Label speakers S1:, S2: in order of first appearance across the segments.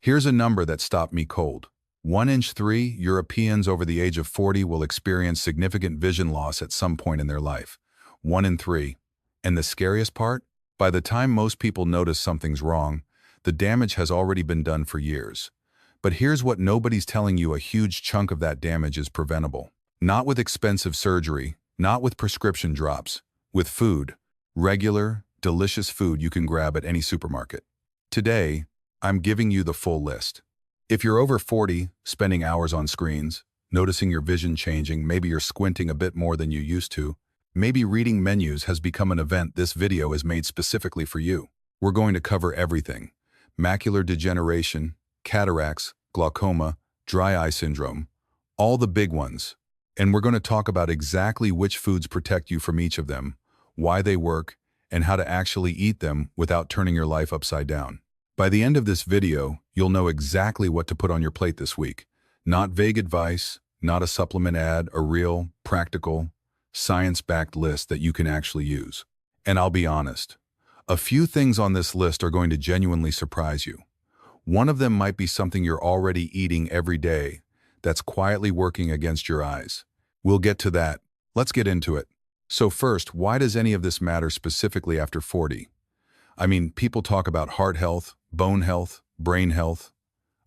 S1: Here's a number that stopped me cold. 1 in 3 Europeans over the age of 40 will experience significant vision loss at some point in their life. 1 in 3. And the scariest part? By the time most people notice something's wrong, the damage has already been done for years. But here's what nobody's telling you: a huge chunk of that damage is preventable. Not with expensive surgery, not with prescription drops, with food. Regular, delicious food you can grab at any supermarket. Today, I'm giving you the full list. If you're over 40, spending hours on screens, noticing your vision changing, maybe you're squinting a bit more than you used to, maybe reading menus has become an event, this video is made specifically for you. We're going to cover everything: macular degeneration, cataracts, glaucoma, dry eye syndrome, all the big ones. And we're going to talk about exactly which foods protect you from each of them, why they work, and how to actually eat them without turning your life upside down. By the end of this video, you'll know exactly what to put on your plate this week. Not vague advice, not a supplement ad, a real, practical, science-backed list that you can actually use. And I'll be honest, a few things on this list are going to genuinely surprise you. One of them might be something you're already eating every day that's quietly working against your eyes. We'll get to that. Let's get into it. So first, why does any of this matter specifically after 40? I mean, people talk about heart health, bone health, brain health.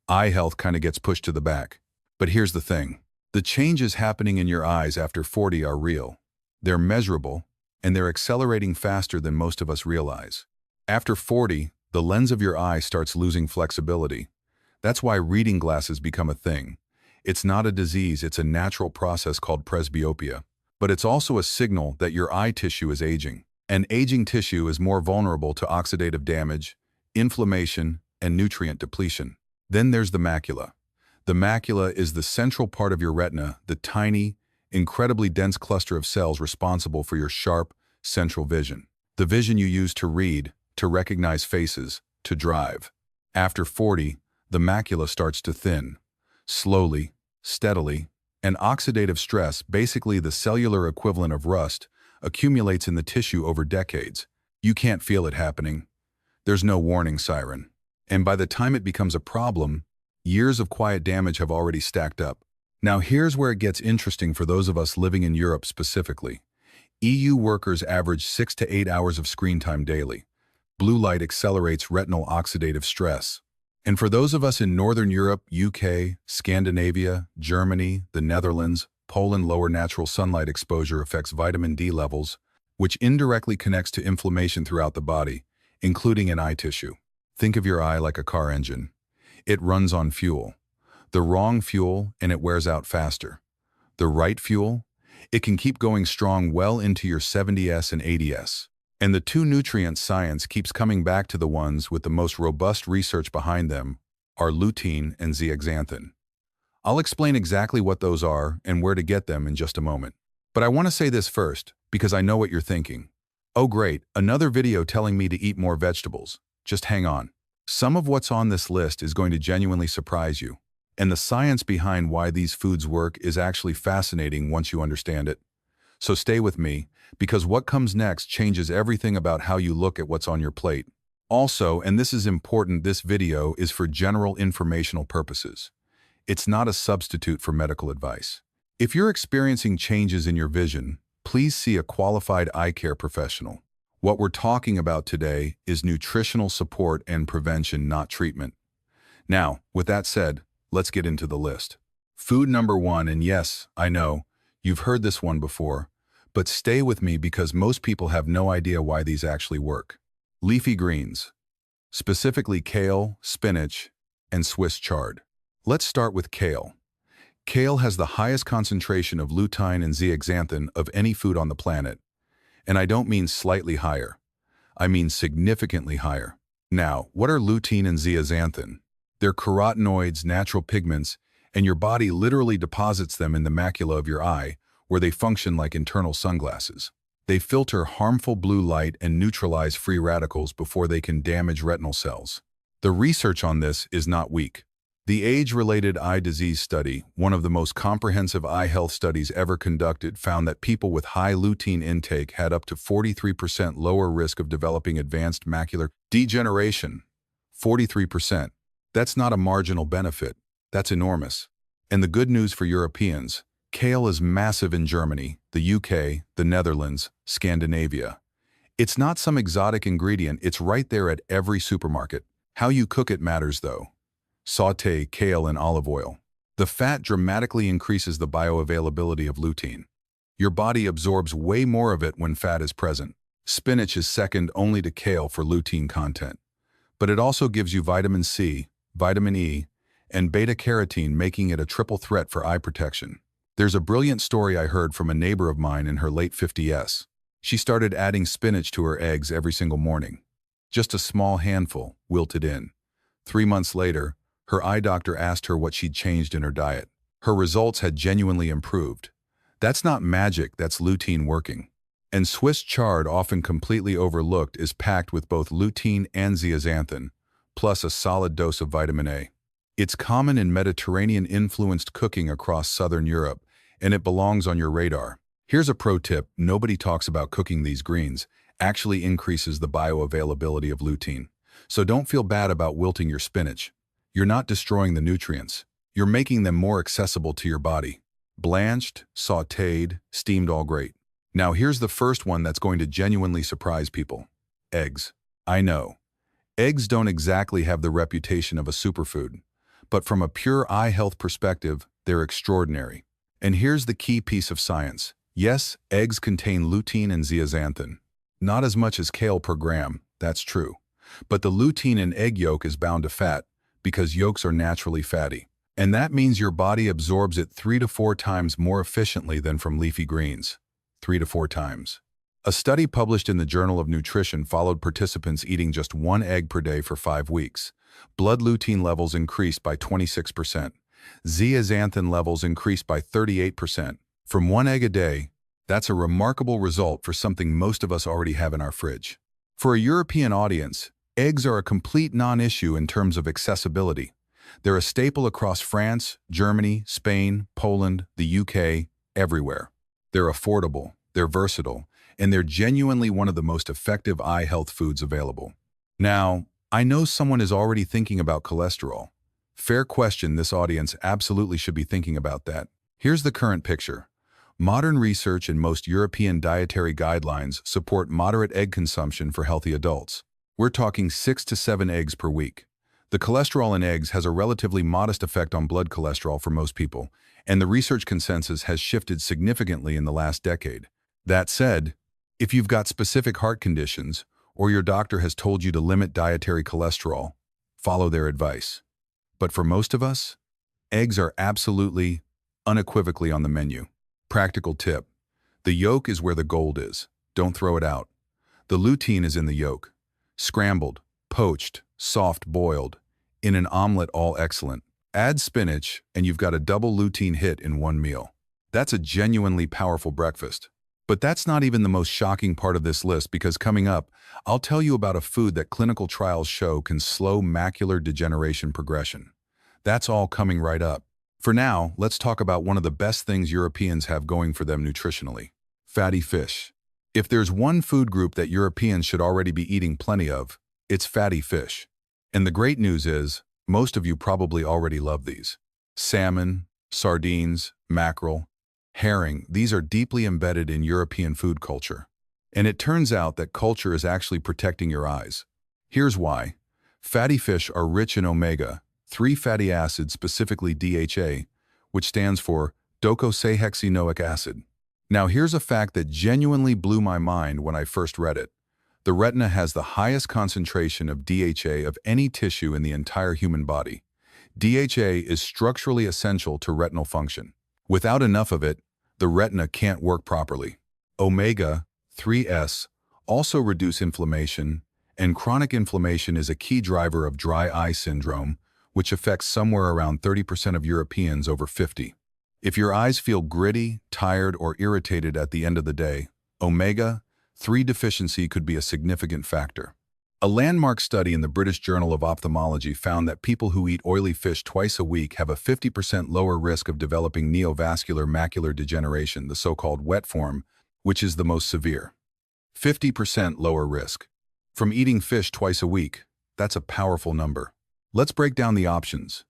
S1: Eye health kind of gets pushed to the back. But here's the thing. The changes happening in your eyes after 40 are real. They're measurable, and they're accelerating faster than most of us realize. After 40, the lens of your eye starts losing flexibility. That's why reading glasses become a thing. It's not a disease, it's a natural process called presbyopia. But it's also a signal that your eye tissue is aging. And aging tissue is more vulnerable to oxidative damage, inflammation, and nutrient depletion. Then there's the macula. The macula is the central part of your retina, the tiny, incredibly dense cluster of cells responsible for your sharp, central vision. The vision you use to read, to recognize faces, to drive. After 40, the macula starts to thin. Slowly, steadily, and oxidative stress, basically the cellular equivalent of rust, accumulates in the tissue over decades. You can't feel it happening. There's no warning siren. And by the time it becomes a problem, years of quiet damage have already stacked up. Now here's where it gets interesting for those of us living in Europe specifically. EU workers average 6 to 8 hours of screen time daily. Blue light accelerates retinal oxidative stress. And for those of us in Northern Europe, UK, Scandinavia, Germany, the Netherlands, Poland, lower natural sunlight exposure affects vitamin D levels, which indirectly connects to inflammation throughout the body, including in eye tissue. Think of your eye like a car engine. It runs on fuel. The wrong fuel, and it wears out faster. The right fuel, it can keep going strong well into your 70s and 80s. And the two nutrient science keeps coming back to the ones with the most robust research behind them are lutein and zeaxanthin. I'll explain exactly what those are and where to get them in just a moment. But I want to say this first, because I know what you're thinking. Oh great, another video telling me to eat more vegetables. Just hang on. Some of what's on this list is going to genuinely surprise you. And the science behind why these foods work is actually fascinating once you understand it. So stay with me, because what comes next changes everything about how you look at what's on your plate. Also, and this is important, this video is for general informational purposes. It's not a substitute for medical advice. If you're experiencing changes in your vision, please see a qualified eye care professional. What we're talking about today is nutritional support and prevention, not treatment. Now, with that said, let's get into the list. Food number 1, and yes, I know, you've heard this one before, but stay with me because most people have no idea why these actually work. Leafy greens, specifically kale, spinach, and Swiss chard. Let's start with kale. Kale has the highest concentration of lutein and zeaxanthin of any food on the planet. And I don't mean slightly higher. I mean significantly higher. Now, what are lutein and zeaxanthin? They're carotenoids, natural pigments, and your body literally deposits them in the macula of your eye, where they function like internal sunglasses. They filter harmful blue light and neutralize free radicals before they can damage retinal cells. The research on this is not weak. The Age-Related Eye Disease Study, one of the most comprehensive eye health studies ever conducted, found that people with high lutein intake had up to 43% lower risk of developing advanced macular degeneration. 43%. That's not a marginal benefit. That's enormous. And the good news for Europeans, kale is massive in Germany, the UK, the Netherlands, Scandinavia. It's not some exotic ingredient, it's right there at every supermarket. How you cook it matters though. Sauté kale in olive oil. The fat dramatically increases the bioavailability of lutein. Your body absorbs way more of it when fat is present. Spinach is second only to kale for lutein content. But it also gives you vitamin C, vitamin E, and beta-carotene, making it a triple threat for eye protection. There's a brilliant story I heard from a neighbor of mine in her late 50s. She started adding spinach to her eggs every single morning. Just a small handful, wilted in. 3 months later, her eye doctor asked her what she'd changed in her diet. Her results had genuinely improved. That's not magic, that's lutein working. And Swiss chard, often completely overlooked, is packed with both lutein and zeaxanthin, plus a solid dose of vitamin A. It's common in Mediterranean-influenced cooking across southern Europe, and it belongs on your radar. Here's a pro tip: nobody talks about cooking these greens actually increases the bioavailability of lutein. So don't feel bad about wilting your spinach. You're not destroying the nutrients. You're making them more accessible to your body. Blanched, sautéed, steamed, all great. Now here's the first one that's going to genuinely surprise people. Eggs. I know. Eggs don't exactly have the reputation of a superfood, but from a pure eye health perspective, they're extraordinary. And here's the key piece of science. Yes, eggs contain lutein and zeaxanthin. Not as much as kale per gram, that's true. But the lutein in egg yolk is bound to fat, because yolks are naturally fatty. And that means your body absorbs it 3 to 4 times more efficiently than from leafy greens. 3 to 4 times. A study published in the Journal of Nutrition followed participants eating just 1 egg per day for 5 weeks. Blood lutein levels increased by 26%. Zeaxanthin levels increased by 38%. From 1 egg a day, that's a remarkable result for something most of us already have in our fridge. For a European audience, eggs are a complete non-issue in terms of accessibility. They're a staple across France, Germany, Spain, Poland, the UK, everywhere. They're affordable, they're versatile, and they're genuinely one of the most effective eye health foods available. Now, I know someone is already thinking about cholesterol. Fair question, this audience absolutely should be thinking about that. Here's the current picture. Modern research and most European dietary guidelines support moderate egg consumption for healthy adults. We're talking 6 to 7 eggs per week. The cholesterol in eggs has a relatively modest effect on blood cholesterol for most people, and the research consensus has shifted significantly in the last decade. That said, if you've got specific heart conditions, or your doctor has told you to limit dietary cholesterol, follow their advice. But for most of us, eggs are absolutely, unequivocally on the menu. Practical tip: the yolk is where the gold is. Don't throw it out. The lutein is in the yolk. Scrambled, poached, soft boiled, in an omelet, all excellent. Add spinach, and you've got a double lutein hit in one meal. That's a genuinely powerful breakfast. But that's not even the most shocking part of this list, because coming up, I'll tell you about a food that clinical trials show can slow macular degeneration progression. That's all coming right up. For now, let's talk about one of the best things Europeans have going for them nutritionally: fatty fish. If there's one food group that Europeans should already be eating plenty of, it's fatty fish. And the great news is, most of you probably already love these. Salmon, sardines, mackerel, herring, these are deeply embedded in European food culture. And it turns out that culture is actually protecting your eyes. Here's why. Fatty fish are rich in omega-3 fatty acids, specifically DHA, which stands for docosahexaenoic acid. Now here's a fact that genuinely blew my mind when I first read it. The retina has the highest concentration of DHA of any tissue in the entire human body. DHA is structurally essential to retinal function. Without enough of it, the retina can't work properly. Omega-3s also reduce inflammation, and chronic inflammation is a key driver of dry eye syndrome, which affects somewhere around 30% of Europeans over 50. If your eyes feel gritty, tired, or irritated at the end of the day, omega-3 deficiency could be a significant factor. A landmark study in the British Journal of Ophthalmology found that people who eat oily fish twice a week have a 50% lower risk of developing neovascular macular degeneration, the so-called wet form, which is the most severe. 50% lower risk. From eating fish twice a week, that's a powerful number. Let's break down the options.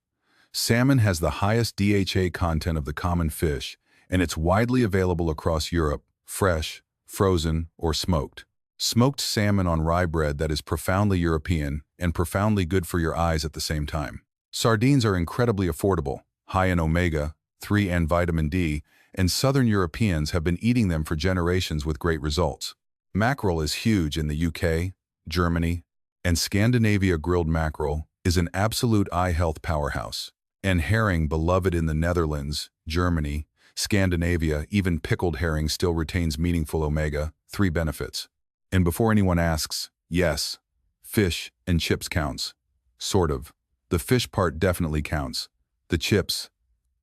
S1: Salmon has the highest DHA content of the common fish, and it's widely available across Europe, fresh, frozen, or smoked. Smoked salmon on rye bread that is profoundly European and profoundly good for your eyes at the same time. Sardines are incredibly affordable, high in omega-3 and vitamin D, and Southern Europeans have been eating them for generations with great results. Mackerel is huge in the UK, Germany, and Scandinavia. Grilled mackerel is an absolute eye health powerhouse. And herring, beloved in the Netherlands, Germany, Scandinavia, even pickled herring still retains meaningful omega-3 benefits. And before anyone asks, yes, fish and chips counts. Sort of. The fish part definitely counts. The chips,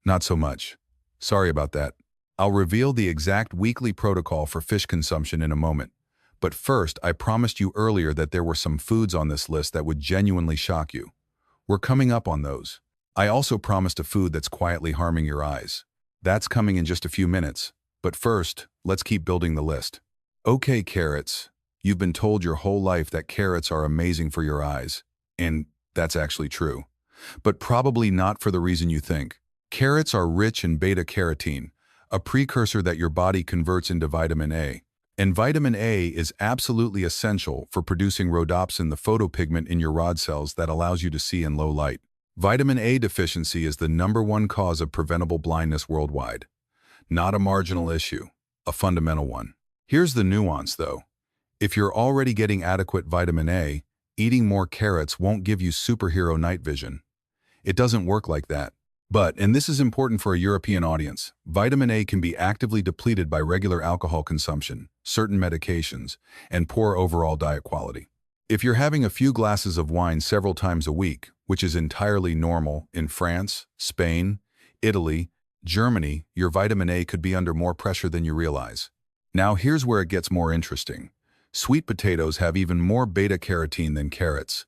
S1: not so much. Sorry about that. I'll reveal the exact weekly protocol for fish consumption in a moment. But first, I promised you earlier that there were some foods on this list that would genuinely shock you. We're coming up on those. I also promised a food that's quietly harming your eyes. That's coming in just a few minutes. But first, let's keep building the list. Okay, carrots. You've been told your whole life that carrots are amazing for your eyes. And that's actually true. But probably not for the reason you think. Carrots are rich in beta-carotene, a precursor that your body converts into vitamin A. And vitamin A is absolutely essential for producing rhodopsin, the photopigment in your rod cells that allows you to see in low light. Vitamin A deficiency is the #1 cause of preventable blindness worldwide. Not a marginal issue, a fundamental one. Here's the nuance, though. If you're already getting adequate vitamin A, eating more carrots won't give you superhero night vision. It doesn't work like that. But, and this is important for a European audience, vitamin A can be actively depleted by regular alcohol consumption, certain medications, and poor overall diet quality. If you're having a few glasses of wine several times a week, which is entirely normal in France, Spain, Italy, Germany, your vitamin A could be under more pressure than you realize. Now here's where it gets more interesting. Sweet potatoes have even more beta-carotene than carrots.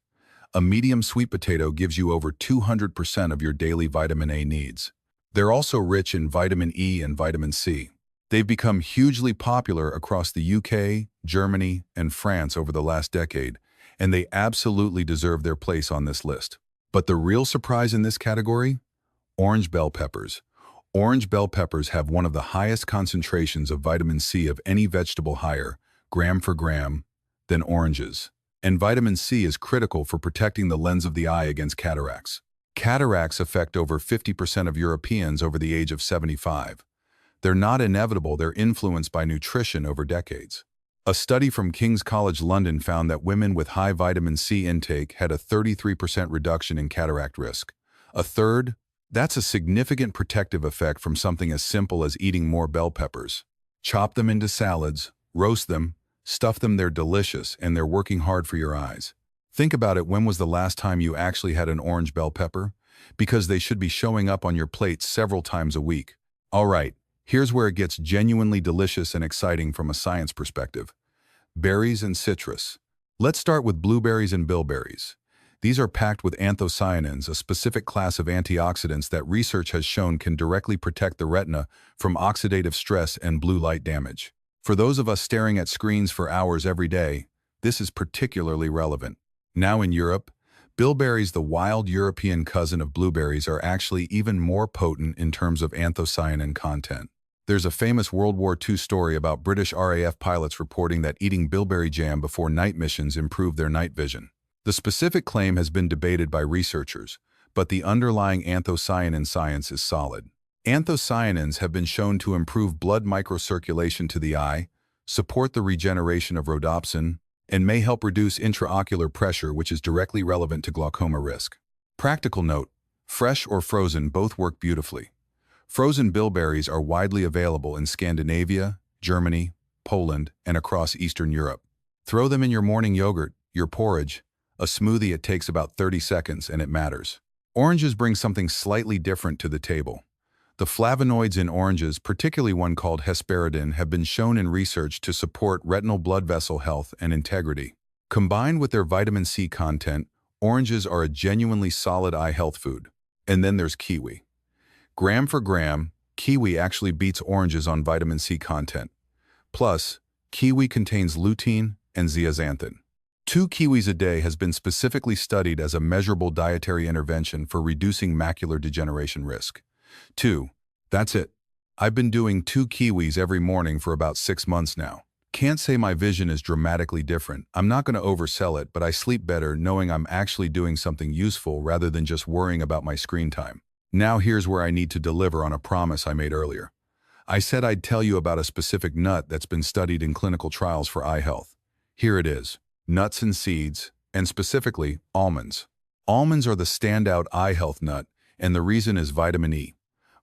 S1: A medium sweet potato gives you over 200% of your daily vitamin A needs. They're also rich in vitamin E and vitamin C. They've become hugely popular across the UK, Germany, and France over the last decade, and they absolutely deserve their place on this list. But the real surprise in this category? Orange bell peppers. Orange bell peppers have one of the highest concentrations of vitamin C of any vegetable, higher, gram for gram, than oranges. And vitamin C is critical for protecting the lens of the eye against cataracts. Cataracts affect over 50% of Europeans over the age of 75. They're not inevitable, they're influenced by nutrition over decades. A study from King's College London found that women with high vitamin C intake had a 33% reduction in cataract risk. A third? That's a significant protective effect from something as simple as eating more bell peppers. Chop them into salads, roast them, stuff them, they're delicious, and they're working hard for your eyes. Think about it, when was the last time you actually had an orange bell pepper? Because they should be showing up on your plate several times a week. All right, here's where it gets genuinely delicious and exciting from a science perspective. Berries and citrus. Let's start with blueberries and bilberries. These are packed with anthocyanins, a specific class of antioxidants that research has shown can directly protect the retina from oxidative stress and blue light damage. For those of us staring at screens for hours every day, this is particularly relevant. Now in Europe, bilberries, the wild European cousin of blueberries, are actually even more potent in terms of anthocyanin content. There's a famous World War II story about British RAF pilots reporting that eating bilberry jam before night missions improved their night vision. The specific claim has been debated by researchers, but the underlying anthocyanin science is solid. Anthocyanins have been shown to improve blood microcirculation to the eye, support the regeneration of rhodopsin, and may help reduce intraocular pressure, which is directly relevant to glaucoma risk. Practical note: fresh or frozen both work beautifully. Frozen bilberries are widely available in Scandinavia, Germany, Poland, and across Eastern Europe. Throw them in your morning yogurt, your porridge, a smoothie. It takes about 30 seconds, and it matters. Oranges bring something slightly different to the table. The flavonoids in oranges, particularly one called hesperidin, have been shown in research to support retinal blood vessel health and integrity. Combined with their vitamin C content, oranges are a genuinely solid eye health food. And then there's kiwi. Gram for gram, kiwi actually beats oranges on vitamin C content. Plus, kiwi contains lutein and zeaxanthin, 2 kiwis a day has been specifically studied as a measurable dietary intervention for reducing macular degeneration risk. 2. That's it. I've been doing 2 kiwis every morning for about 6 months now. Can't say my vision is dramatically different. I'm not going to oversell it, but I sleep better knowing I'm actually doing something useful rather than just worrying about my screen time. Now here's where I need to deliver on a promise I made earlier. I said I'd tell you about a specific nut that's been studied in clinical trials for eye health. Here it is. Nuts and seeds, and specifically almonds. Almonds are the standout eye health nut, and the reason is vitamin E.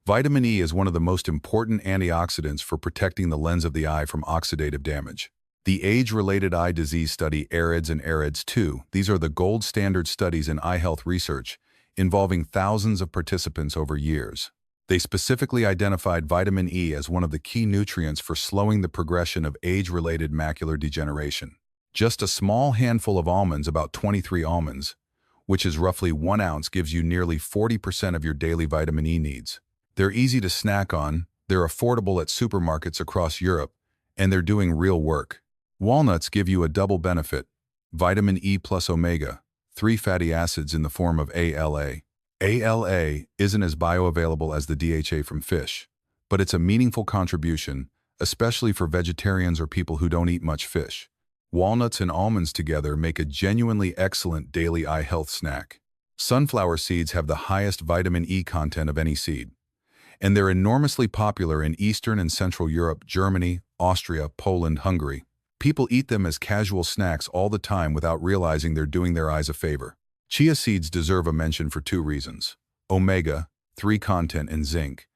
S1: Vitamin E is one of the most important antioxidants for protecting the lens of the eye from oxidative damage. The age-related eye disease study AREDS and AREDS 2, these are the gold standard studies in eye health research, involving thousands of participants over years. They specifically identified vitamin E as one of the key nutrients for slowing the progression of age-related macular degeneration. Just a small handful of almonds, about 23 almonds, which is roughly 1 ounce, gives you nearly 40% of your daily vitamin E needs. They're easy to snack on, they're affordable at supermarkets across Europe, and they're doing real work. Walnuts give you a double benefit: vitamin E plus omega-3 fatty acids in the form of ALA. ALA isn't as bioavailable as the DHA from fish, but it's a meaningful contribution, especially for vegetarians or people who don't eat much fish. Walnuts and almonds together make a genuinely excellent daily eye health snack. Sunflower seeds have the highest vitamin E content of any seed, and they're enormously popular in Eastern and Central Europe, Germany, Austria, Poland, Hungary. People eat them as casual snacks all the time without realizing they're doing their eyes a favor. Chia seeds deserve a mention for 2 reasons: omega-3 content and zinc.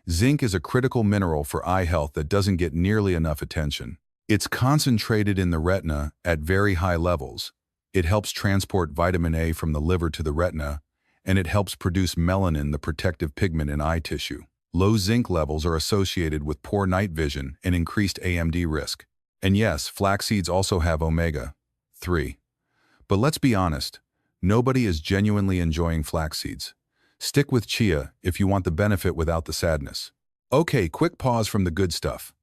S1: Zinc is a critical mineral for eye health that doesn't get nearly enough attention. It's concentrated in the retina at very high levels. It helps transport vitamin A from the liver to the retina, and it helps produce melanin, the protective pigment in eye tissue. Low zinc levels are associated with poor night vision and increased AMD risk. And yes, flax seeds also have omega-3. But let's be honest, nobody is genuinely enjoying flax seeds. Stick with chia if you want the benefit without the sadness. Okay, quick pause from the good stuff,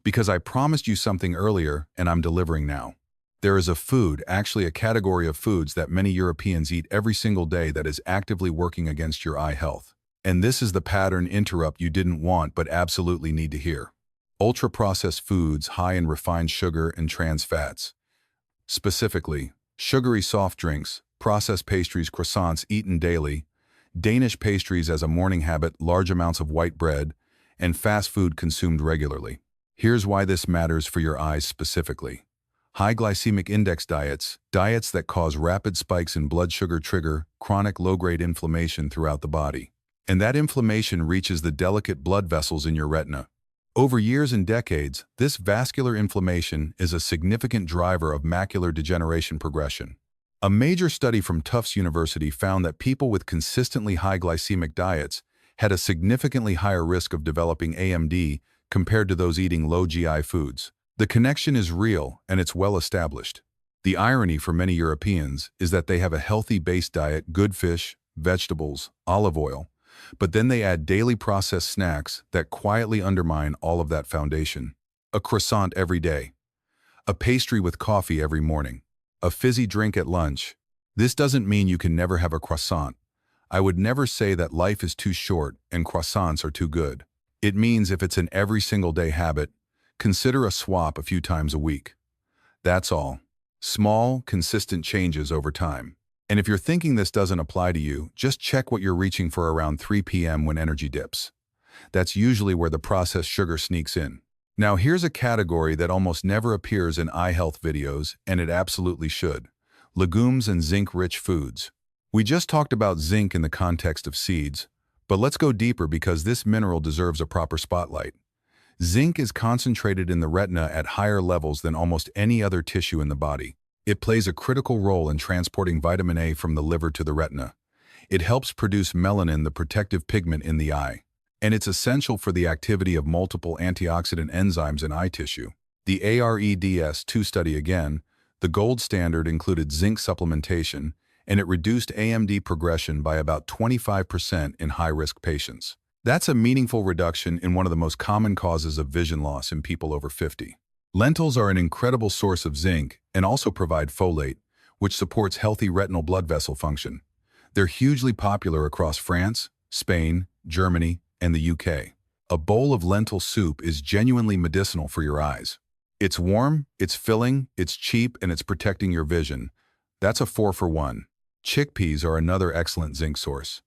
S1: because I promised you something earlier and I'm delivering now. There is a food, actually a category of foods that many Europeans eat every single day that is actively working against your eye health. And this is the pattern interrupt you didn't want but absolutely need to hear. Ultra-processed foods high in refined sugar and trans fats. Specifically, sugary soft drinks, processed pastries, croissants eaten daily, Danish pastries as a morning habit, large amounts of white bread, and fast food consumed regularly. Here's why this matters for your eyes specifically. High glycemic index diets, diets that cause rapid spikes in blood sugar, trigger chronic low-grade inflammation throughout the body. And that inflammation reaches the delicate blood vessels in your retina. Over years and decades, this vascular inflammation is a significant driver of macular degeneration progression. A major study from Tufts University found that people with consistently high glycemic diets had a significantly higher risk of developing AMD compared to those eating low GI foods. The connection is real and it's well established. The irony for many Europeans is that they have a healthy base diet, good fish, vegetables, olive oil, but then they add daily processed snacks that quietly undermine all of that foundation. A croissant every day, a pastry with coffee every morning, a fizzy drink at lunch. This doesn't mean you can never have a croissant. I would never say that life is too short and croissants are too good. It means if it's an every single day habit, consider a swap a few times a week. That's all. Small, consistent changes over time. And if you're thinking this doesn't apply to you, just check what you're reaching for around 3 p.m. when energy dips. That's usually where the processed sugar sneaks in. Now here's a category that almost never appears in eye health videos, and it absolutely should. Legumes and zinc-rich foods. We just talked about zinc in the context of seeds, but let's go deeper because this mineral deserves a proper spotlight. Zinc is concentrated in the retina at higher levels than almost any other tissue in the body. It plays a critical role in transporting vitamin A from the liver to the retina. It helps produce melanin, the protective pigment in the eye, and it's essential for the activity of multiple antioxidant enzymes in eye tissue. The AREDS 2 study again, the gold standard, included zinc supplementation, and it reduced AMD progression by about 25% in high-risk patients. That's a meaningful reduction in one of the most common causes of vision loss in people over 50. Lentils are an incredible source of zinc and also provide folate, which supports healthy retinal blood vessel function. They're hugely popular across France, Spain, Germany, and the UK. A bowl of lentil soup is genuinely medicinal for your eyes. It's warm, it's filling, it's cheap, and it's protecting your vision. That's a 4 for 1. Chickpeas are another excellent zinc source.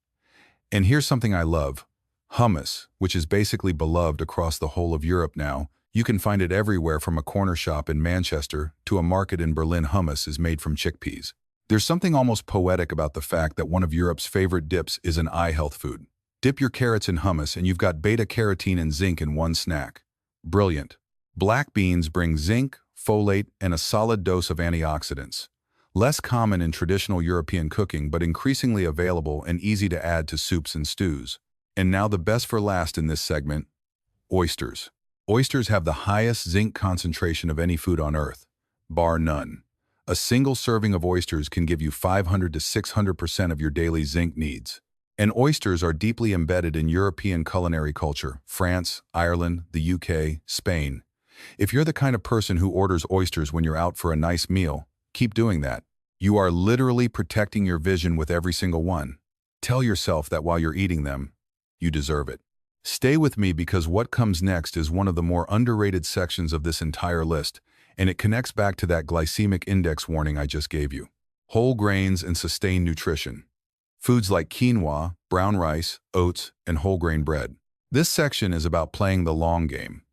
S1: And here's something I love. Hummus, which is basically beloved across the whole of Europe now. You can find it everywhere from a corner shop in Manchester to a market in Berlin. Hummus is made from chickpeas. There's something almost poetic about the fact that one of Europe's favorite dips is an eye health food. Dip your carrots in hummus and you've got beta-carotene and zinc in one snack. Brilliant. Black beans bring zinc, folate, and a solid dose of antioxidants. Less common in traditional European cooking, but increasingly available and easy to add to soups and stews. And now the best for last in this segment, oysters. Oysters have the highest zinc concentration of any food on earth, bar none. A single serving of oysters can give you 500 to 600% of your daily zinc needs. And oysters are deeply embedded in European culinary culture, France, Ireland, the UK, Spain. If you're the kind of person who orders oysters when you're out for a nice meal, keep doing that. You are literally protecting your vision with every single one. Tell yourself that while you're eating them, you deserve it. Stay with me because what comes next is one of the more underrated sections of this entire list, and it connects back to that glycemic index warning I just gave you. Whole grains and sustained nutrition. Foods like quinoa, brown rice, oats, and whole grain bread. This section is about playing the long game.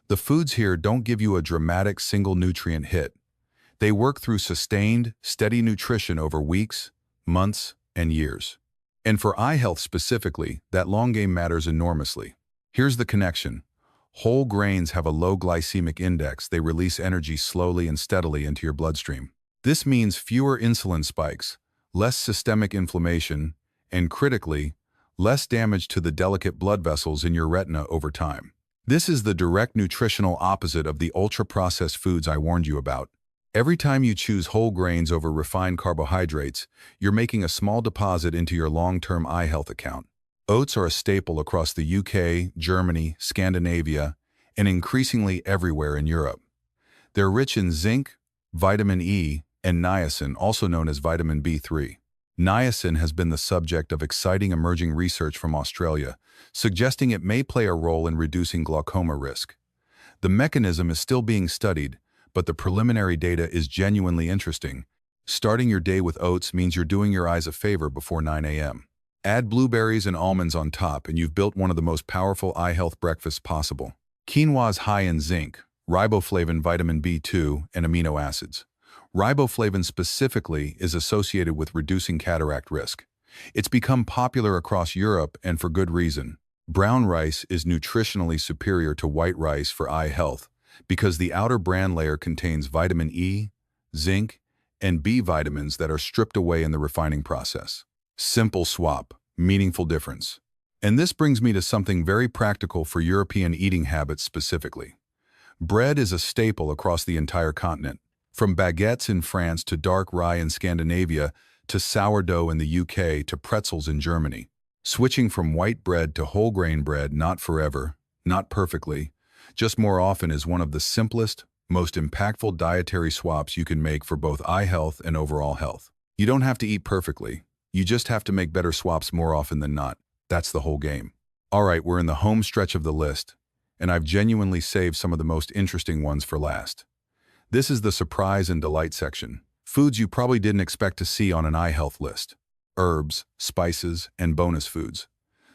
S1: The foods here don't give you a dramatic single nutrient hit. They work through sustained, steady nutrition over weeks, months, and years. And for eye health specifically, that long game matters enormously. Here's the connection. Whole grains have a low glycemic index. They release energy slowly and steadily into your bloodstream. This means fewer insulin spikes, less systemic inflammation, and critically, less damage to the delicate blood vessels in your retina over time. This is the direct nutritional opposite of the ultra-processed foods I warned you about. Every time you choose whole grains over refined carbohydrates, you're making a small deposit into your long-term eye health account. Oats are a staple across the UK, Germany, Scandinavia, and increasingly everywhere in Europe. They're rich in zinc, vitamin E, and niacin, also known as vitamin B3. Niacin has been the subject of exciting emerging research from Australia, suggesting it may play a role in reducing glaucoma risk. The mechanism is still being studied, but the preliminary data is genuinely interesting. Starting your day with oats means you're doing your eyes a favor before 9 a.m. Add blueberries and almonds on top and you've built one of the most powerful eye health breakfasts possible. Quinoa is high in zinc, riboflavin, vitamin B2, and amino acids. Riboflavin specifically is associated with reducing cataract risk. It's become popular across Europe and for good reason. Brown rice is nutritionally superior to white rice for eye health because the outer bran layer contains vitamin E, zinc, and B vitamins that are stripped away in the refining process. Simple swap, meaningful difference. And this brings me to something very practical for European eating habits specifically. Bread is a staple across the entire continent. From baguettes in France to dark rye in Scandinavia to sourdough in the UK to pretzels in Germany. Switching from white bread to whole grain bread, not forever, not perfectly, just more often is one of the simplest, most impactful dietary swaps you can make for both eye health and overall health. You don't have to eat perfectly. You just have to make better swaps more often than not. That's the whole game. All right, we're in the home stretch of the list, and I've genuinely saved some of the most interesting ones for last. This is the surprise and delight section. Foods you probably didn't expect to see on an eye health list. Herbs, spices, and bonus foods.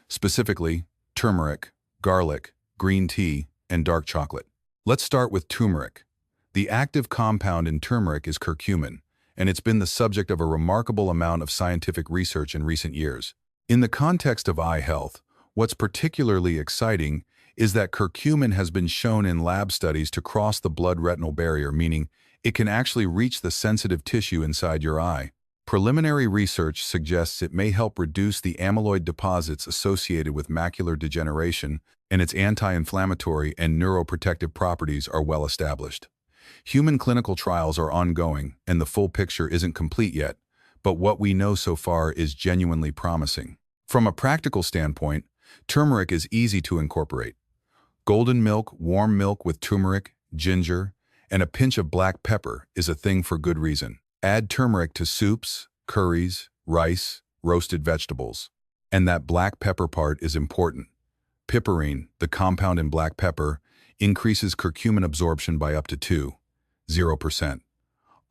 S1: Specifically, turmeric, garlic, green tea, and dark chocolate. Let's start with turmeric. The active compound in turmeric is curcumin, and it's been the subject of a remarkable amount of scientific research in recent years. In the context of eye health, what's particularly exciting is that curcumin has been shown in lab studies to cross the blood-retinal barrier, meaning it can actually reach the sensitive tissue inside your eye. Preliminary research suggests it may help reduce the amyloid deposits associated with macular degeneration, and its anti-inflammatory and neuroprotective properties are well established. Human clinical trials are ongoing, and the full picture isn't complete yet, but what we know so far is genuinely promising. From a practical standpoint, turmeric is easy to incorporate. Golden milk, warm milk with turmeric, ginger, and a pinch of black pepper is a thing for good reason. Add turmeric to soups, curries, rice, roasted vegetables. And that black pepper part is important. Piperine, the compound in black pepper, increases curcumin absorption by up to 0%.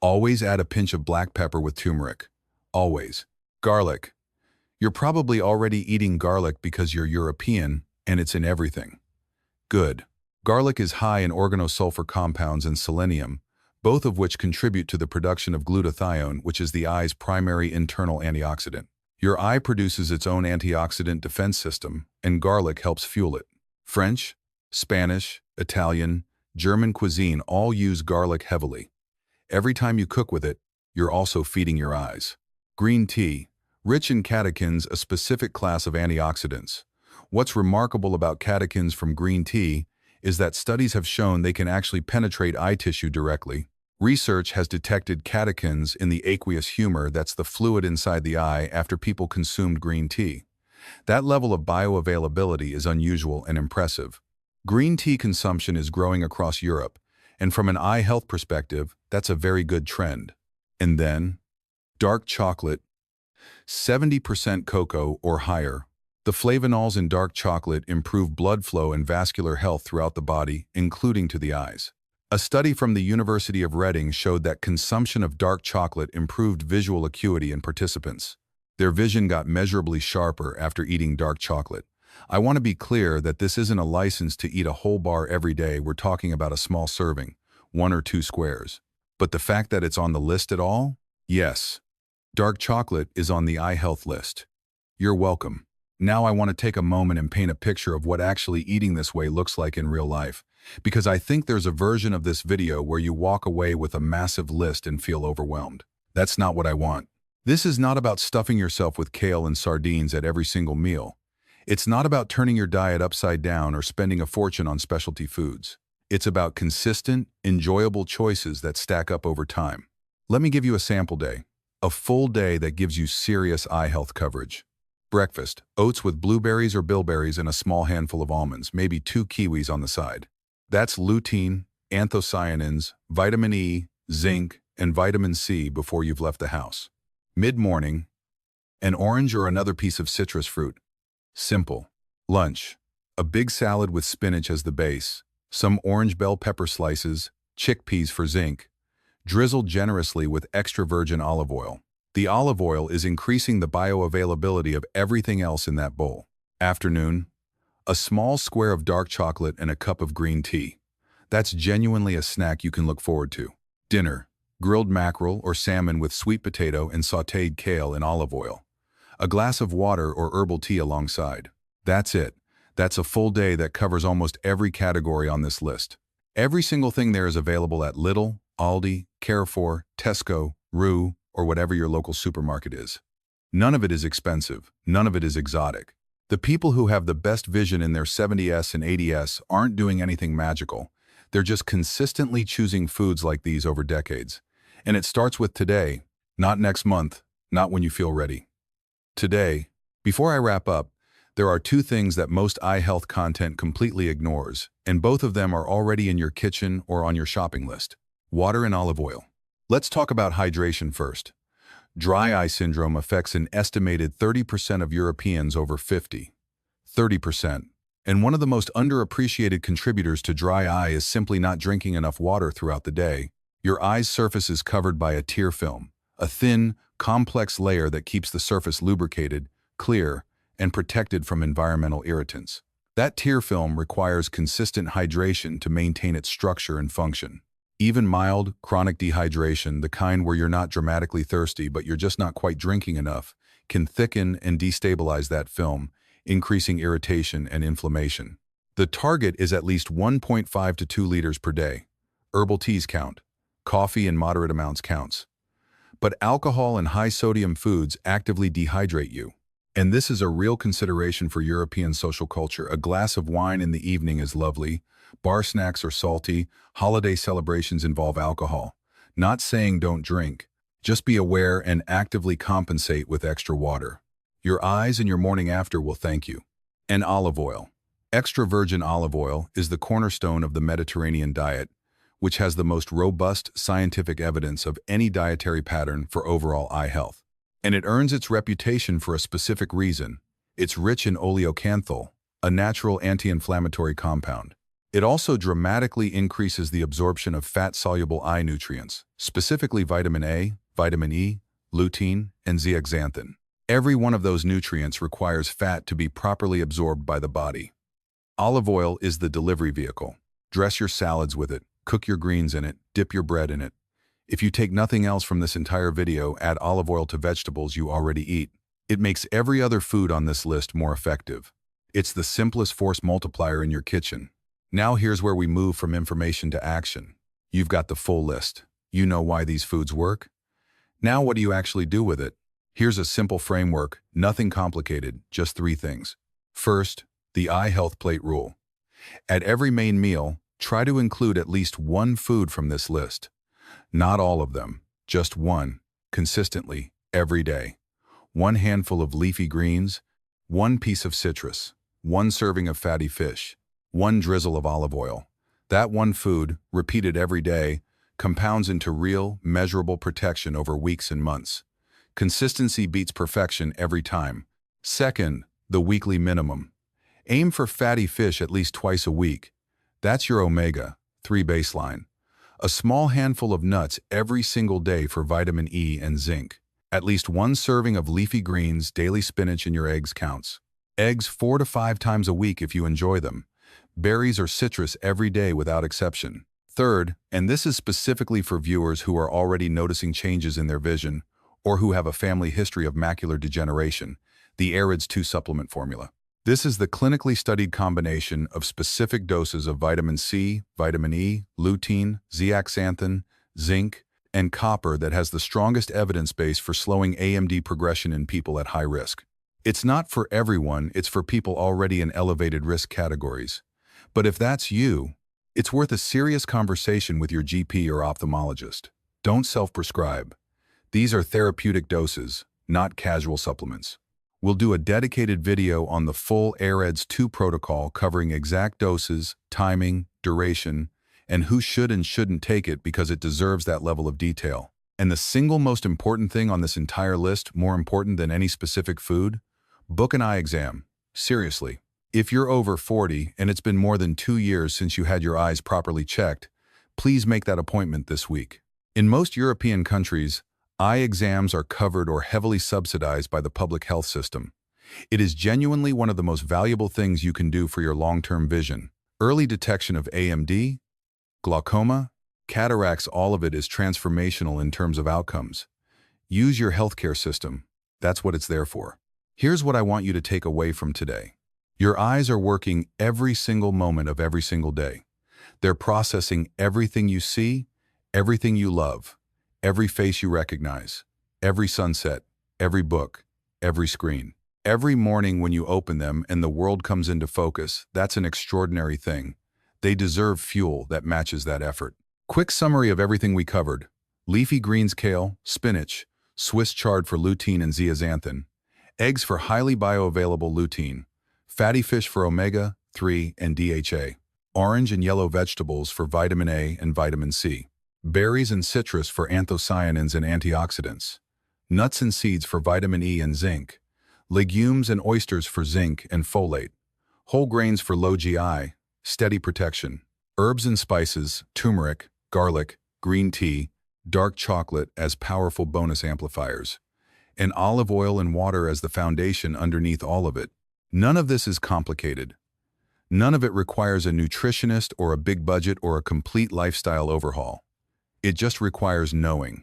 S1: Always add a pinch of black pepper with turmeric. Always. Garlic. You're probably already eating garlic because you're European and it's in everything. Good. Garlic is high in organosulfur compounds and selenium, both of which contribute to the production of glutathione, which is the eye's primary internal antioxidant. Your eye produces its own antioxidant defense system, and garlic helps fuel it. French, Spanish, Italian, German cuisine all use garlic heavily. Every time you cook with it, you're also feeding your eyes. Green tea, rich in catechins, a specific class of antioxidants. What's remarkable about catechins from green tea is that studies have shown they can actually penetrate eye tissue directly. Research has detected catechins in the aqueous humor, that's the fluid inside the eye, after people consumed green tea. That level of bioavailability is unusual and impressive. Green tea consumption is growing across Europe, and from an eye health perspective, that's a very good trend. And then, dark chocolate, 70% cocoa or higher. The flavonols in dark chocolate improve blood flow and vascular health throughout the body, including to the eyes. A study from the University of Reading showed that consumption of dark chocolate improved visual acuity in participants. Their vision got measurably sharper after eating dark chocolate. I want to be clear that this isn't a license to eat a whole bar every day. We're talking about a small serving, 1 or 2 squares. But the fact that it's on the list at all? Yes. Dark chocolate is on the eye health list. You're welcome. Now I want to take a moment and paint a picture of what actually eating this way looks like in real life, because I think there's a version of this video where you walk away with a massive list and feel overwhelmed. That's not what I want. This is not about stuffing yourself with kale and sardines at every single meal. It's not about turning your diet upside down or spending a fortune on specialty foods. It's about consistent, enjoyable choices that stack up over time. Let me give you a sample day. A full day that gives you serious eye health coverage. Breakfast, oats with blueberries or bilberries and a small handful of almonds, maybe 2 kiwis on the side. That's lutein, anthocyanins, vitamin E, zinc, and vitamin C before you've left the house. Mid-morning, an orange or another piece of citrus fruit. Simple. Lunch, a big salad with spinach as the base, some orange bell pepper slices, chickpeas for zinc, drizzled generously with extra virgin olive oil. The olive oil is increasing the bioavailability of everything else in that bowl. Afternoon, a small square of dark chocolate and a cup of green tea. That's genuinely a snack you can look forward to. Dinner, grilled mackerel or salmon with sweet potato and sautéed kale in olive oil. A glass of water or herbal tea alongside. That's it. That's a full day that covers almost every category on this list. Every single thing there is available at Lidl, Aldi, Carrefour, Tesco, Rue, or whatever your local supermarket is. None of it is expensive. None of it is exotic. The people who have the best vision in their 70s and 80s aren't doing anything magical. They're just consistently choosing foods like these over decades. And it starts with today, not next month, not when you feel ready. Today, before I wrap up, there are 2 things that most eye health content completely ignores, and both of them are already in your kitchen or on your shopping list. Water and olive oil. Let's talk about hydration first. Dry eye syndrome affects an estimated 30% of Europeans over 50. 30%. And one of the most underappreciated contributors to dry eye is simply not drinking enough water throughout the day. Your eye's surface is covered by a tear film, a thin, complex layer that keeps the surface lubricated, clear, and protected from environmental irritants. That tear film requires consistent hydration to maintain its structure and function. Even mild, chronic dehydration, the kind where you're not dramatically thirsty but you're just not quite drinking enough, can thicken and destabilize that film, increasing irritation and inflammation. The target is at least 1.5 to 2 liters per day. Herbal teas count. Coffee in moderate amounts counts. But alcohol and high-sodium foods actively dehydrate you. And this is a real consideration for European social culture. A glass of wine in the evening is lovely. Bar snacks are salty. Holiday celebrations involve alcohol. Not saying don't drink. Just be aware and actively compensate with extra water. Your eyes and your morning after will thank you. And olive oil. Extra virgin olive oil is the cornerstone of the Mediterranean diet, which has the most robust scientific evidence of any dietary pattern for overall eye health. And it earns its reputation for a specific reason. It's rich in oleocanthal, a natural anti-inflammatory compound. It also dramatically increases the absorption of fat-soluble eye nutrients, specifically vitamin A, vitamin E, lutein, and zeaxanthin. Every one of those nutrients requires fat to be properly absorbed by the body. Olive oil is the delivery vehicle. Dress your salads with it, cook your greens in it, dip your bread in it. If you take nothing else from this entire video, add olive oil to vegetables you already eat. It makes every other food on this list more effective. It's the simplest force multiplier in your kitchen. Now here's where we move from information to action. You've got the full list. You know why these foods work. Now what do you actually do with it? Here's a simple framework, nothing complicated, just 3 things. First, the eye health plate rule. At every main meal, try to include at least one food from this list. Not all of them, just one, consistently, every day. 1 handful of leafy greens, 1 piece of citrus, 1 serving of fatty fish, 1 drizzle of olive oil. That one food, repeated every day, compounds into real, measurable protection over weeks and months. Consistency beats perfection every time. Second, the weekly minimum. Aim for fatty fish at least twice a week. That's your omega-3 baseline. A small handful of nuts every single day for vitamin E and zinc. At least 1 serving of leafy greens, daily spinach in your eggs counts. Eggs 4 to 5 times a week if you enjoy them. Berries or citrus every day without exception. Third, and this is specifically for viewers who are already noticing changes in their vision or who have a family history of macular degeneration, the AREDS 2 supplement formula. This is the clinically studied combination of specific doses of vitamin C, vitamin E, lutein, zeaxanthin, zinc, and copper that has the strongest evidence base for slowing AMD progression in people at high risk. It's not for everyone, it's for people already in elevated risk categories. But if that's you, it's worth a serious conversation with your GP or ophthalmologist. Don't self-prescribe. These are therapeutic doses, not casual supplements. We'll do a dedicated video on the full AREDS 2 protocol covering exact doses, timing, duration, and who should and shouldn't take it because it deserves that level of detail. And the single most important thing on this entire list, more important than any specific food, book an eye exam. Seriously. If you're over 40 and it's been more than 2 years since you had your eyes properly checked, please make that appointment this week. In most European countries, eye exams are covered or heavily subsidized by the public health system. It is genuinely one of the most valuable things you can do for your long-term vision. Early detection of AMD, glaucoma, cataracts, all of it is transformational in terms of outcomes. Use your healthcare system. That's what it's there for. Here's what I want you to take away from today. Your eyes are working every single moment of every single day. They're processing everything you see, everything you love, every face you recognize, every sunset, every book, every screen. Every morning when you open them and the world comes into focus, that's an extraordinary thing. They deserve fuel that matches that effort. Quick summary of everything we covered. Leafy greens, kale, spinach, Swiss chard for lutein and zeaxanthin, eggs for highly bioavailable lutein, fatty fish for omega-3 and DHA, orange and yellow vegetables for vitamin A and vitamin C, berries and citrus for anthocyanins and antioxidants, nuts and seeds for vitamin E and zinc, legumes and oysters for zinc and folate, whole grains for low GI, steady protection, herbs and spices, turmeric, garlic, green tea, dark chocolate as powerful bonus amplifiers, and olive oil and water as the foundation underneath all of it. None of this is complicated. None of it requires a nutritionist or a big budget or a complete lifestyle overhaul. It just requires knowing.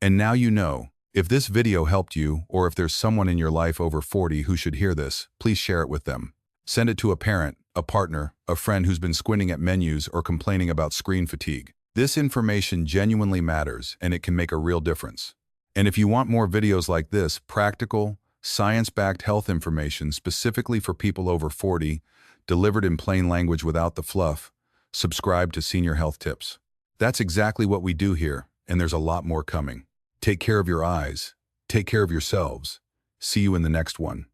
S1: And now you know. If this video helped you, or if there's someone in your life over 40 who should hear this, please share it with them. Send it to a parent, a partner, a friend who's been squinting at menus or complaining about screen fatigue. This information genuinely matters, and it can make a real difference. And if you want more videos like this, practical, science-backed health information specifically for people over 40, delivered in plain language without the fluff, subscribe to Senior Health Tips. That's exactly what we do here, and there's a lot more coming. Take care of your eyes. Take care of yourselves. See you in the next one.